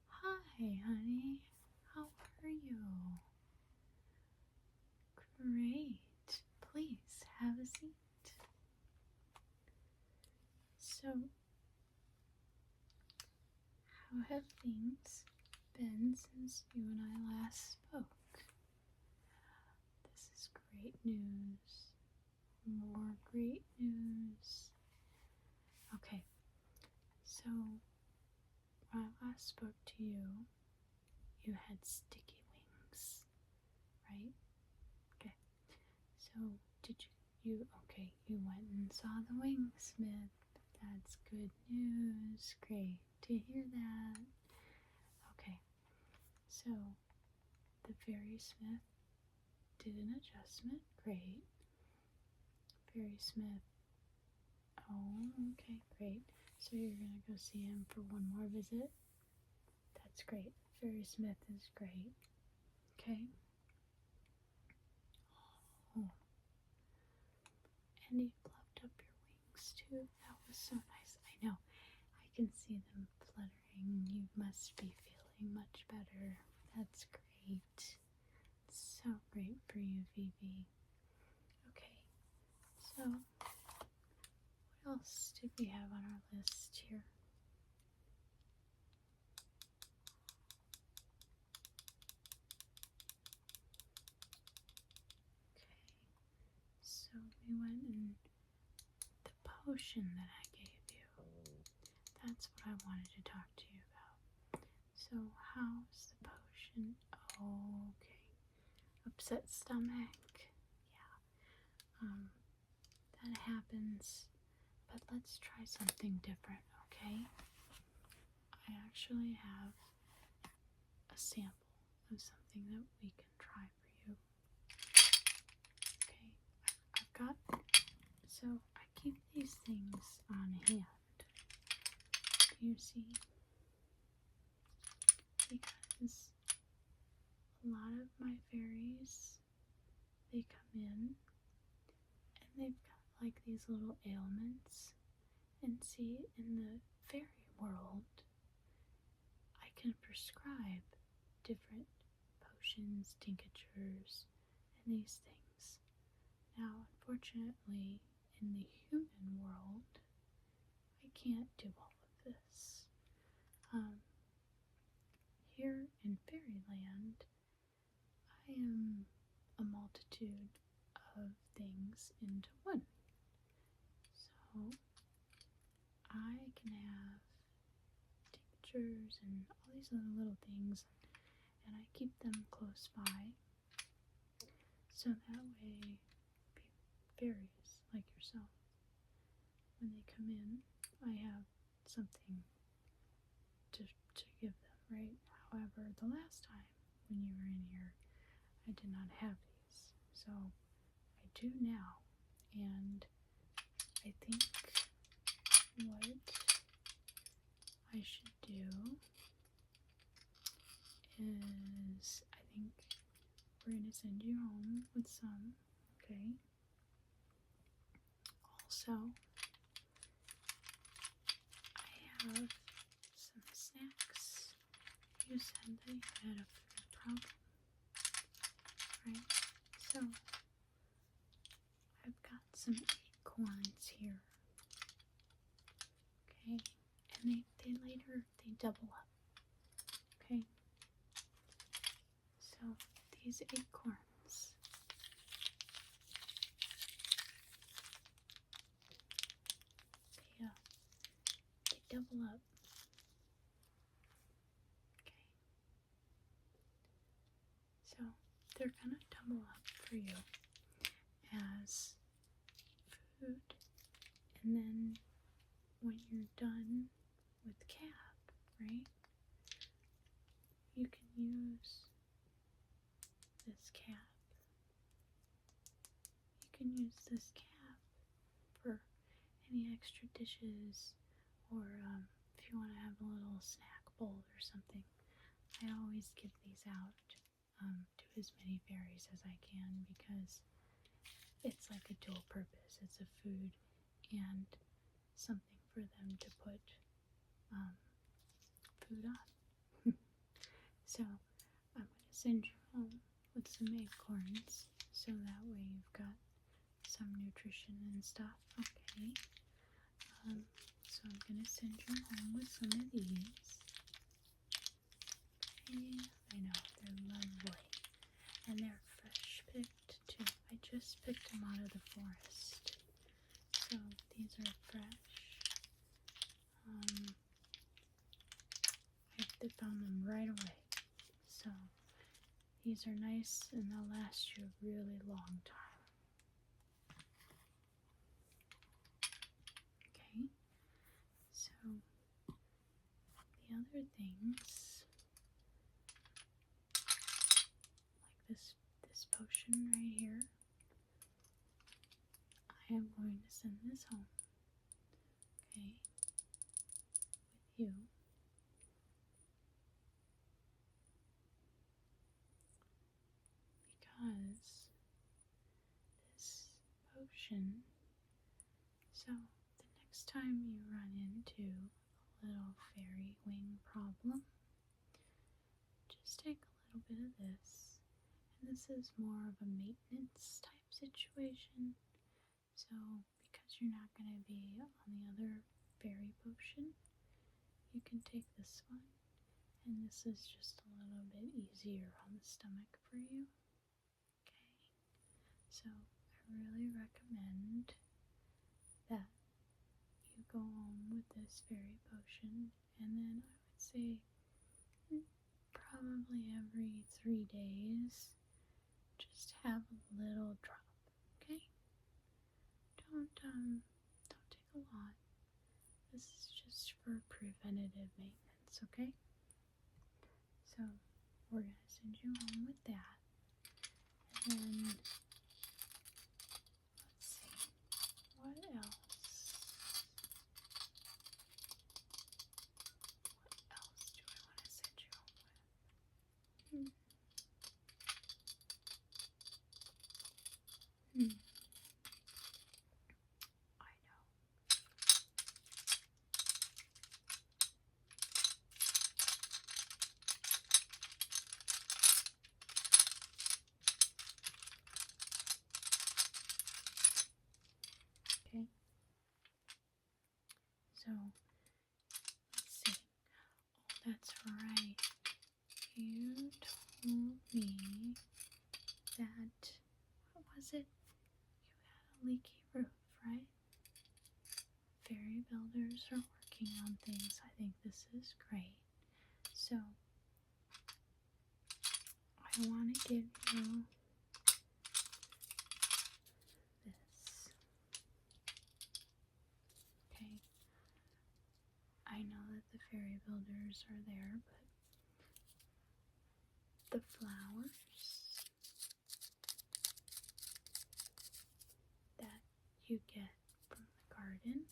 Hi, honey. How are you? Great. Please have a seat. So, how have things been since you and I last spoke? This is great news. More great news. Okay, so when I last spoke to you, you had sticky wings, right? Okay, so did you went and saw the wingsmith. That's good news. Great to hear that. Okay, so the fairy smith did an adjustment. Great. Fairy smith. Oh, okay, great. So you're gonna go see him for one more visit? That's great. Fairy smith is great. Okay. Oh, and he fluffed up your wings too. That was so nice. I know. I can see them fluttering. You must be feeling much better. That's great. So great for you, Fefe. Okay, so what else did we have on our list here? Okay, so we went and the potion that I gave you. That's what I wanted to talk to you about. So how's the potion? Okay, upset stomach. Yeah, that happens. But let's try something different, okay? I actually have a sample of something that we can try for you. Okay, I've got, so I keep these things on hand. Do you see? Because a lot of my fairies, they come in and they've got like these little ailments. And see, in the fairy world, I can prescribe different potions, tinctures, and these things. Now, unfortunately, in the human world, I can't do all of this. Here in fairyland, I am a multitude of things into one. So, I can have tinctures and all these other little things, and I keep them close by. So that way, fairies like yourself, when they come in, I have something to give them, right? However, the last time when you were in here, I did not have these. So I do now, and I think what I should do is I think we're going to send you home with some, okay? Also, I have some snacks. You said that you had a food problem, right? So, I've got some acorns here, okay? And they double up, okay? So, these acorns, they double up, okay? So, they're gonna double up for you as food, and then when you're done with cap, right, you can use this cap. You can use this cap for any extra dishes, or if you want to have a little snack bowl or something. I always give these out to as many fairies as I can because it's like a dual purpose. It's a food and something for them to put food on. So I'm going to send you home with some acorns so that way you've got some nutrition and stuff, okay? So I'm going to send you home with some of these. Okay, I know, they're lovely. And they're fresh picked too. I just picked them out of the forest. So these are fresh. I found them right away. So these are nice and they'll last you a really long time. Okay, so the other things, like this potion right here, I am going to send this home, okay, with you. Because this potion, so the next time you run into a little fairy wing problem, just take a little bit of this, and this is more of a maintenance type situation. So because you're not going to be on the other fairy potion, you can take this one, and this is just a little bit easier on the stomach for you. Okay, so I really recommend that you go home with this fairy potion, and then I would say probably every 3 days, just have a little drop, okay? Don't take a lot. This is just for preventative maintenance, okay? So we're gonna send you home with that, and then let's see, what else? What else do I want to send you home with? I know. Okay. So let's see. Oh, that's right. You told me that, what was it? You had a leaky roof, right? Fairy builders are working on things. I think this is great. So I want to give you this. Okay. I know that the fairy builders are there, but the flowers that you get from the garden,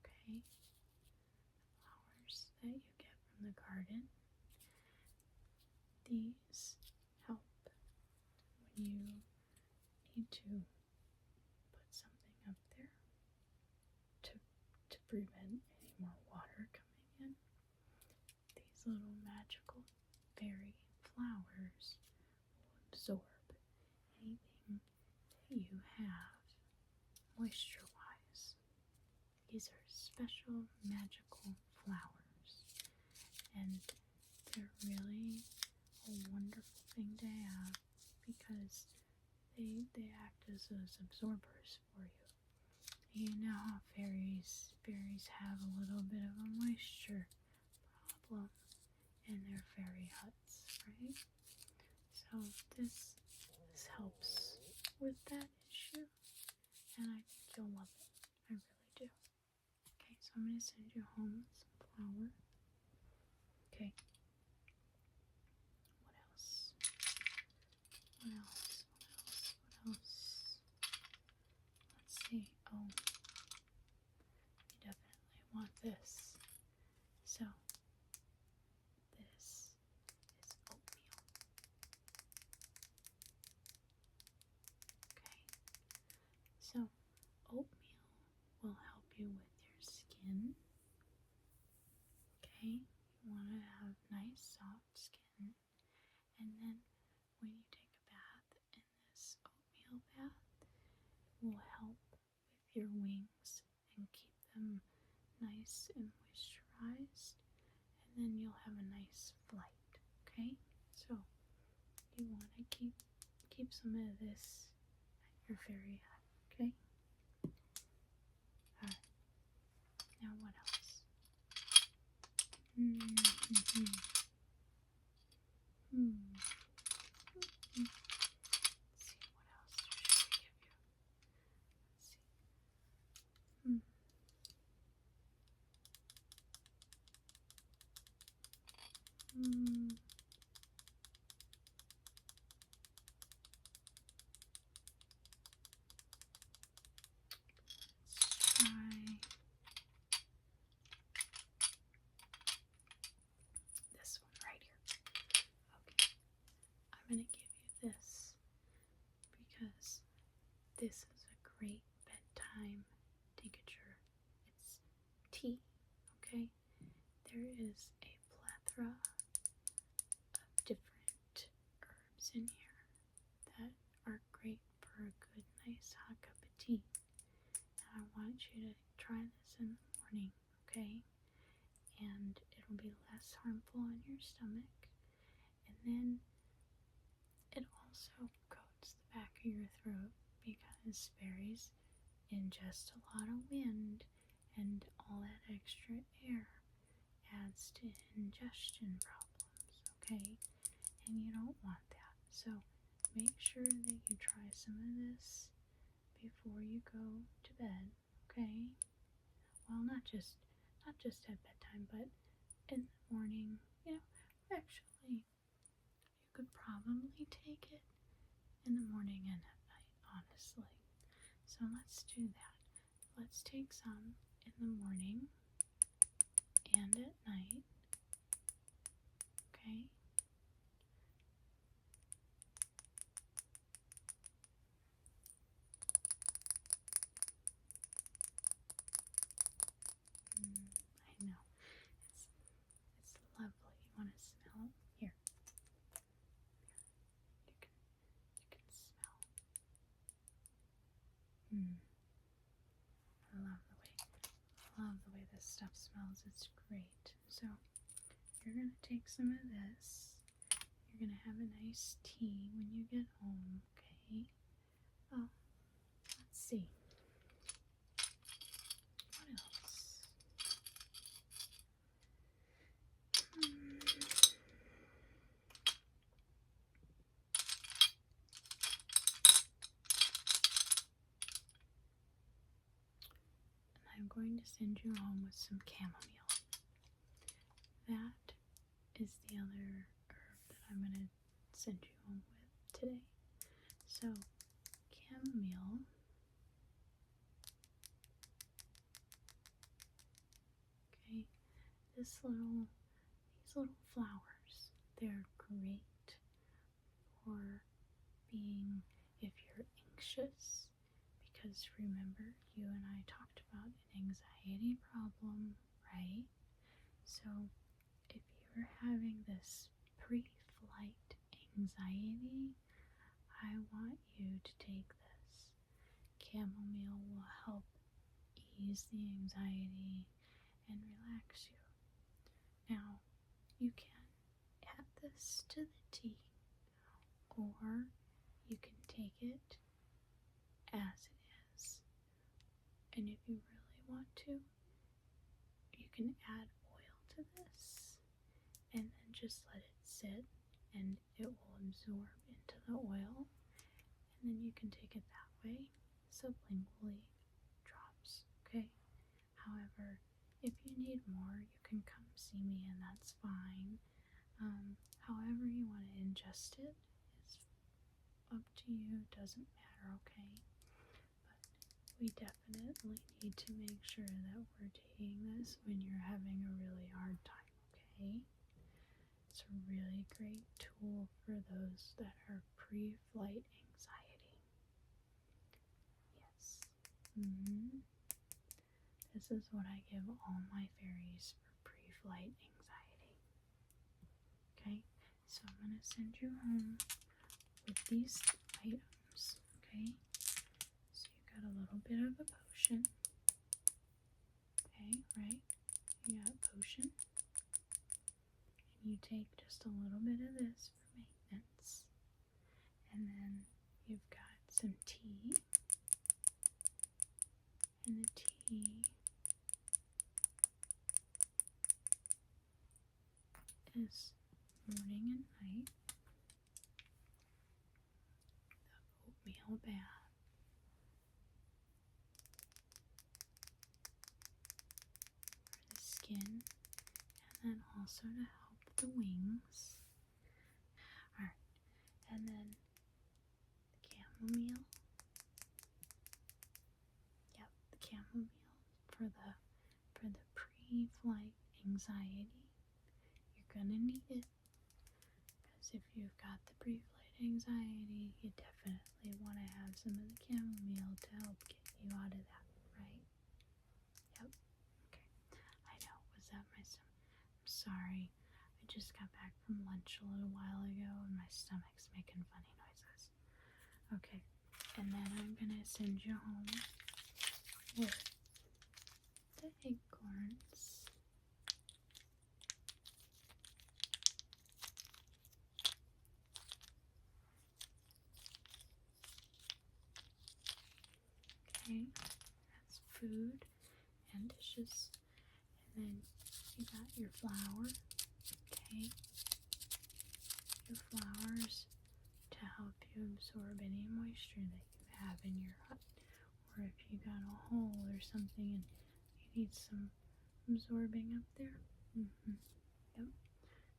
okay, flowers that you get from the garden, these help when you need to put something up there to prevent any more water coming in. These little magical fairy flowers will absorb anything that you have moisture wise. These are special magical flowers, and they're really a wonderful thing to have because they act as those absorbers for you. You know how fairies have a little bit of a moisture problem in their fairy huts, right? So this helps with that issue, and I think you'll love it. I really do. Okay, so I'm going to send you home with some flour. Okay. What else? What else? What else? What else? Let's see. Oh, you definitely want this. So, this is oatmeal. Okay. So, oatmeal will help you with your skin. nice soft skin. And then when you take a bath in this oatmeal bath, it will help with your wings and keep them nice and moisturized. And then you'll have a nice flight, okay? So you want to keep some of this at your very hut, okay? Alright, now what else? Mm-hmm. Let's see, what else should we give you? Let's see. Let's try this one right here. Okay, I'm going to give you this because this is a great bedtime tincture. It's tea, okay? There is a plethora of different herbs in here that are great for a good, nice hot cup of tea. And I want you to try this in the morning, okay? And it'll be less harmful on your stomach. And then it also coats the back of your throat because fairies ingest a lot of wind, and all that extra air adds to ingestion problems, okay? And you don't want that. So make sure that you try some of this before you go to bed, okay? Well, not just at bedtime, but in the morning. Actually, you could probably take it in the morning and at night, honestly. So let's do that. Let's take some in the morning and at night, okay? I know. It's lovely. You want to smell? Here. You can smell. I love the way this stuff smells. It's great. So you're gonna take some of this. You're gonna have a nice tea when you get home, okay? Oh, let's see. What else? I'm going to send you home with some chamomile. That is the other herb that I'm going to send you home with today. So, chamomile, okay, these little flowers, they're great for being, if you're anxious, because remember, you and I talked about an anxiety problem, right? So if you're having this pre-flight anxiety, I want you to take this. Chamomile will help ease the anxiety and relax you. Now, you can add this to the tea, or you can take it as it is. And if you really want to, you can add oil to this and then just let it sit and it will absorb into the oil, and then you can take it that way, sublingually drops, okay? However, if you need more, you can come see me and that's fine. However you want to ingest it is up to you, doesn't matter, okay? But we definitely need to make sure that we're taking this when you're having a really hard time, okay? It's a really great tool for those that are pre-flight anxiety. Yes. This is what I give all my fairies for pre-flight anxiety. So I'm going to send you home with these items, okay? So you got a little bit of a potion, okay, right? You got a potion, and you take just a little bit of this for maintenance, and then you've got some tea, and the tea is morning and night, the oatmeal bath for the skin, and then also to help the wings. Alright, and then the chamomile. Yep, the chamomile for the pre-flight anxiety. You're gonna need it because if you've got the pre-flight anxiety, you definitely want to have some of the chamomile to help get you out of that, right? Yep. Okay. I know. Was that my stomach? I'm sorry. I just got back from lunch a little while ago and my stomach's making funny noises. Okay. And then I'm gonna send you home with the acorns. Okay, that's food and dishes. And then you got your flour, okay? Your flours to help you absorb any moisture that you have in your hut. Or if you got a hole or something and you need some absorbing up there. Yep,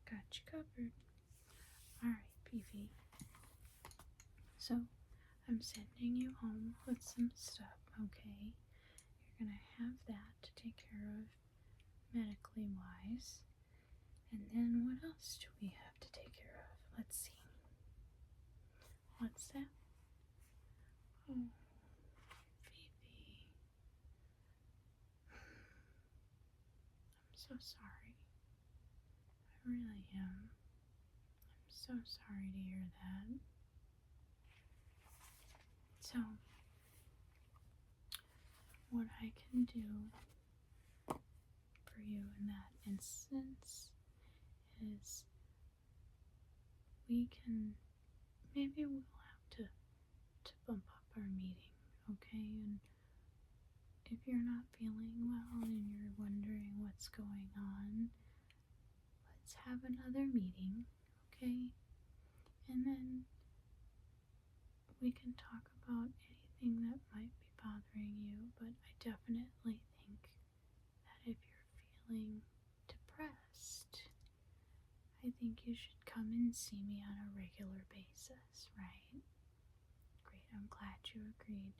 got you covered. Alright, Fefe. So, I'm sending you home with some stuff, okay? You're gonna have that to take care of medically wise. And then what else do we have to take care of? Let's see. What's that? Oh, Fefe. I'm so sorry. I really am. I'm so sorry to hear that. So, what I can do for you in that instance is maybe we'll have to bump up our meeting, okay? And if you're not feeling well and you're wondering what's going on, let's have another meeting, okay? And then we can talk about anything that might be bothering you, but I definitely think that if you're feeling depressed, I think you should come and see me on a regular basis, right? Great, I'm glad you agreed,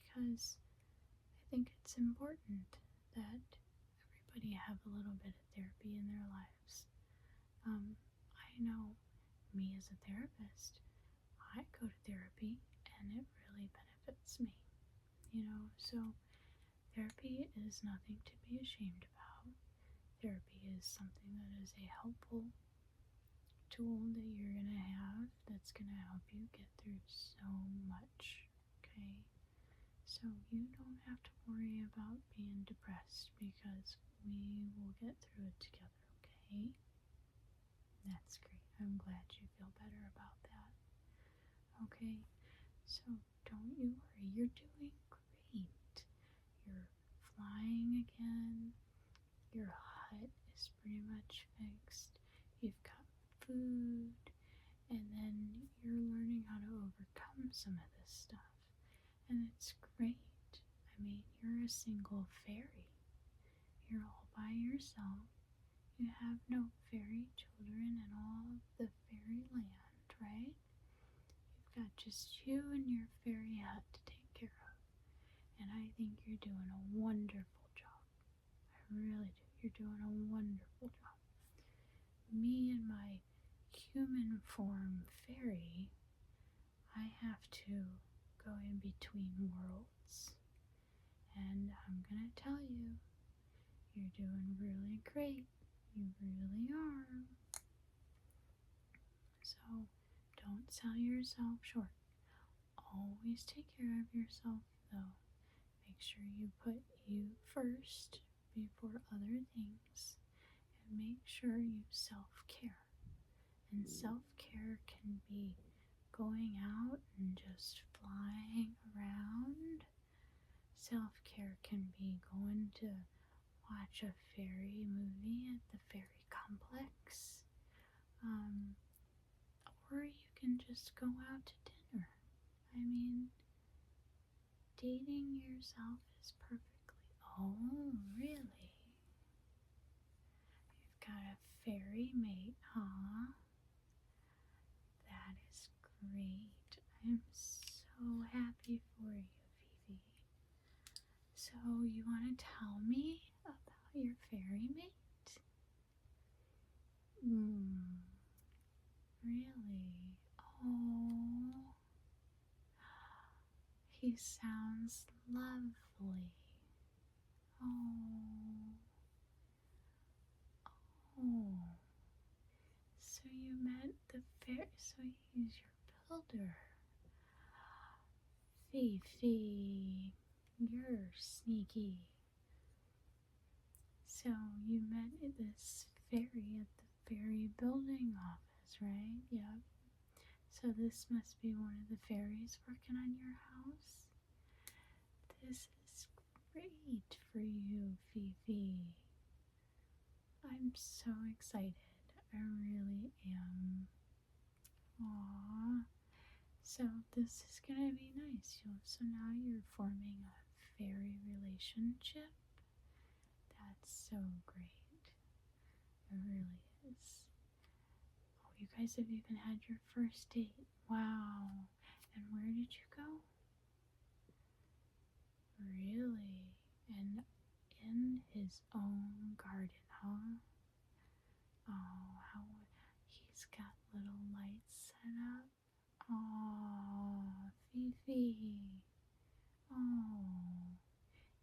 because I think it's important that everybody have a little bit of therapy in their lives. I know me as a therapist, I go to therapy and it really benefits me, so therapy is nothing to be ashamed about. Therapy is something that is a helpful tool that you're going to have that's going to help you get through so much, okay? So you don't have to worry about being depressed because we will get through it together, okay? That's great. I'm glad you feel better about that. Okay, so don't you worry. You're doing great. You're flying again. Your hut is pretty much fixed. You've got food. And then you're learning how to overcome some of this stuff. And it's great. I mean, you're a single fairy. You're all by yourself. You have no fairy children in all of the fairyland, right? You've got just you and your fairy hut to take care of. And I think you're doing a wonderful job. I really do. You're doing a wonderful job. Me and my human form fairy, I have to go in between worlds. And I'm going to tell you, you're doing really great. You really are. Don't sell yourself short. Always take care of yourself, though. Make sure you put you first before other things, and make sure you self-care. And self-care can be going out and just flying around. Self-care can be going to watch a fairy movie at the fairy complex. Or you can just go out to dinner. I mean, dating yourself is perfectly. Oh, really? You've got a fairy mate, huh? That is great. I'm so happy for you, Fefe. So, you want to tell me about your fairy mate? Really? Oh, he sounds lovely. Oh, oh. So you met the fairy, so he's your builder. Fefe, you're sneaky. So you met this fairy at the fairy building office, right? Yep. So this must be one of the fairies working on your house. This is great for you, Fefe. I'm so excited. I really am. Aww. So this is gonna be nice. So now you're forming a fairy relationship. That's so great. It really is. Oh, you guys have even had your first date. Wow. And where did you go? Really? And in his own garden, huh? Oh, how he's got little lights set up. Oh, Fefe. Oh,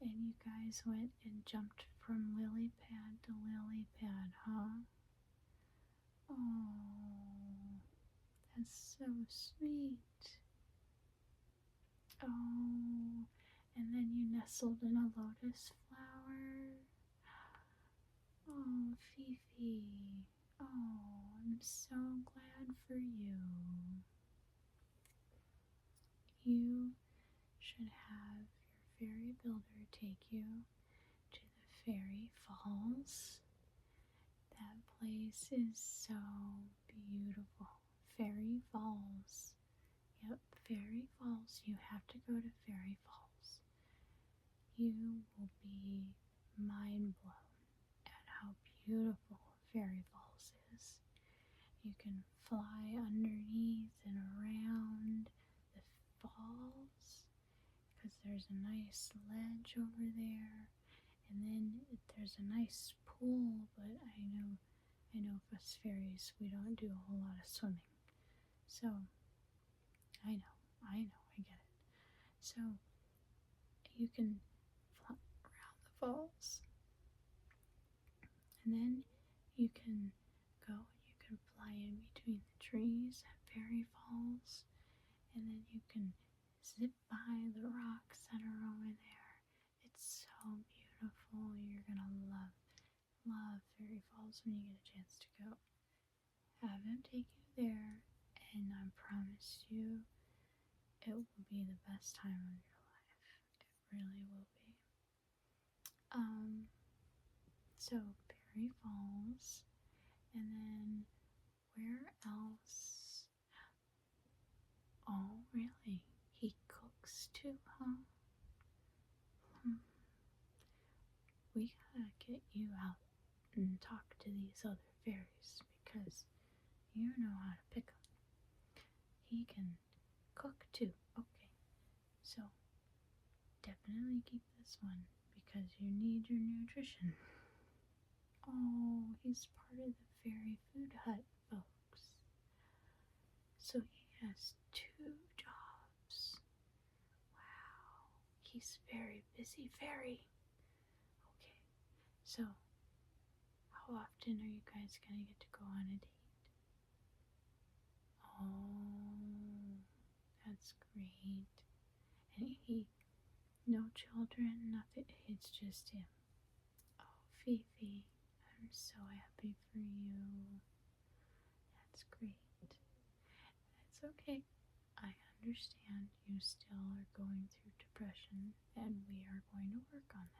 and you guys went and jumped from lily pad to lily pad, huh? Oh, that's so sweet. Oh, and then you nestled in a lotus flower. Oh, Fefe. Oh, I'm so glad for you. You should have your fairy builder take you to the fairy falls. That place is so beautiful. Fairy falls. Yep, fairy falls. You have to go to fairy falls. You will be mind blown at how beautiful fairy falls is. You can fly underneath and around the falls because there's a nice ledge over there, and then there's a nice pool, but I know us fairies, we don't do a whole lot of swimming. So, I get it. So, you can fly around the falls, and then you can go and you can fly in between the trees at fairy falls, and then you can zip by the rocks that are over there. It's so beautiful. You're gonna love fairy falls when you get a chance to go. Have him take you there, and I promise you it will be the best time of your life. It really will be. So Fairy Falls, and then where else? Oh, really? He cooks too, huh? We gotta get you out and talk to these other fairies because you know how to pick 'em. He can cook too. Okay, so definitely keep this one because you need your nutrition. Oh, he's part of the fairy food hut, folks. So he has 2 jobs. Wow, he's very busy fairy. Okay, so how often are you guys gonna get to go on a date? Oh, married, and no children, nothing. It's just him. Oh, Fefe, I'm so happy for you. That's great. It's okay. I understand you still are going through depression, and we are going to work on that.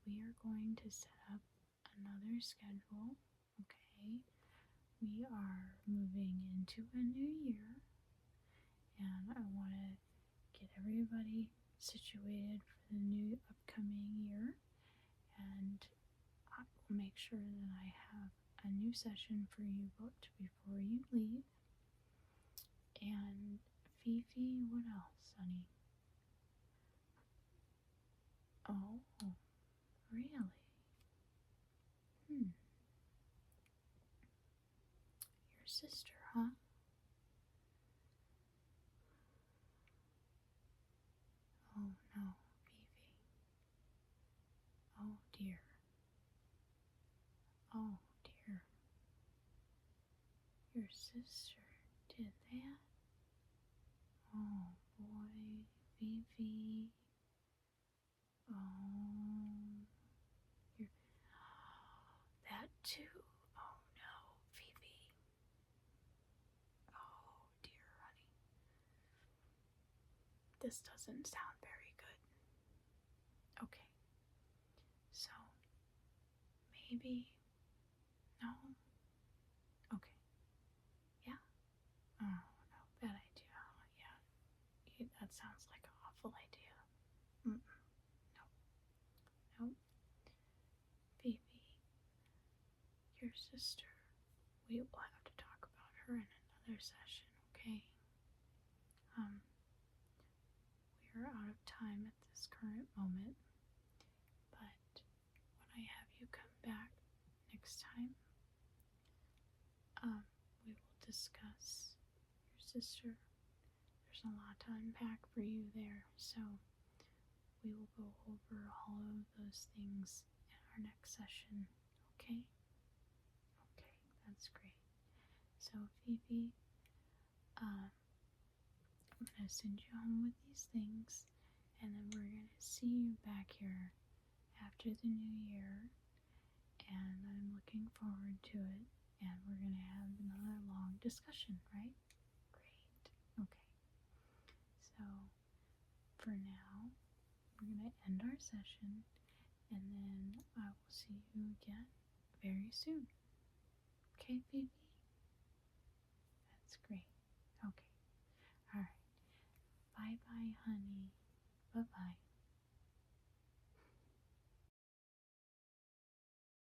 We are going to set up another schedule, okay? We are moving into a new year, and I want to get everybody situated for the new upcoming year, and I will make sure that I have a new session for you booked before you leave. And Fefe, what else, honey? Oh, really? Your sister, huh? Oh no, Fefe. Oh dear. Oh dear. Your sister did that? Oh boy, Fefe. Oh, you're that too. Oh no, Fefe. Oh dear, honey. This doesn't sound very good. Okay, so maybe no. Okay, yeah. Oh no, bad idea. Yeah, that sounds like an awful idea. Mm-mm. No, no, Fefe. Your sister. We will have to talk about her in another session, okay? We are out of time at this current moment, but when I have you come back next time, we will discuss your sister. There's a lot to unpack for you there, so we will go over all of those things in our next session, okay? Okay, that's great. So, Fefe, I'm going to send you home with these things, and then we're going to see you back here after the new year, and I'm looking forward to it, and we're going to have another long discussion, right? Great. Okay. So, for now, we're going to end our session, and then I will see you again very soon. Okay, Phoebe? That's great. Okay. All right. Bye-bye, honey. Bye-bye.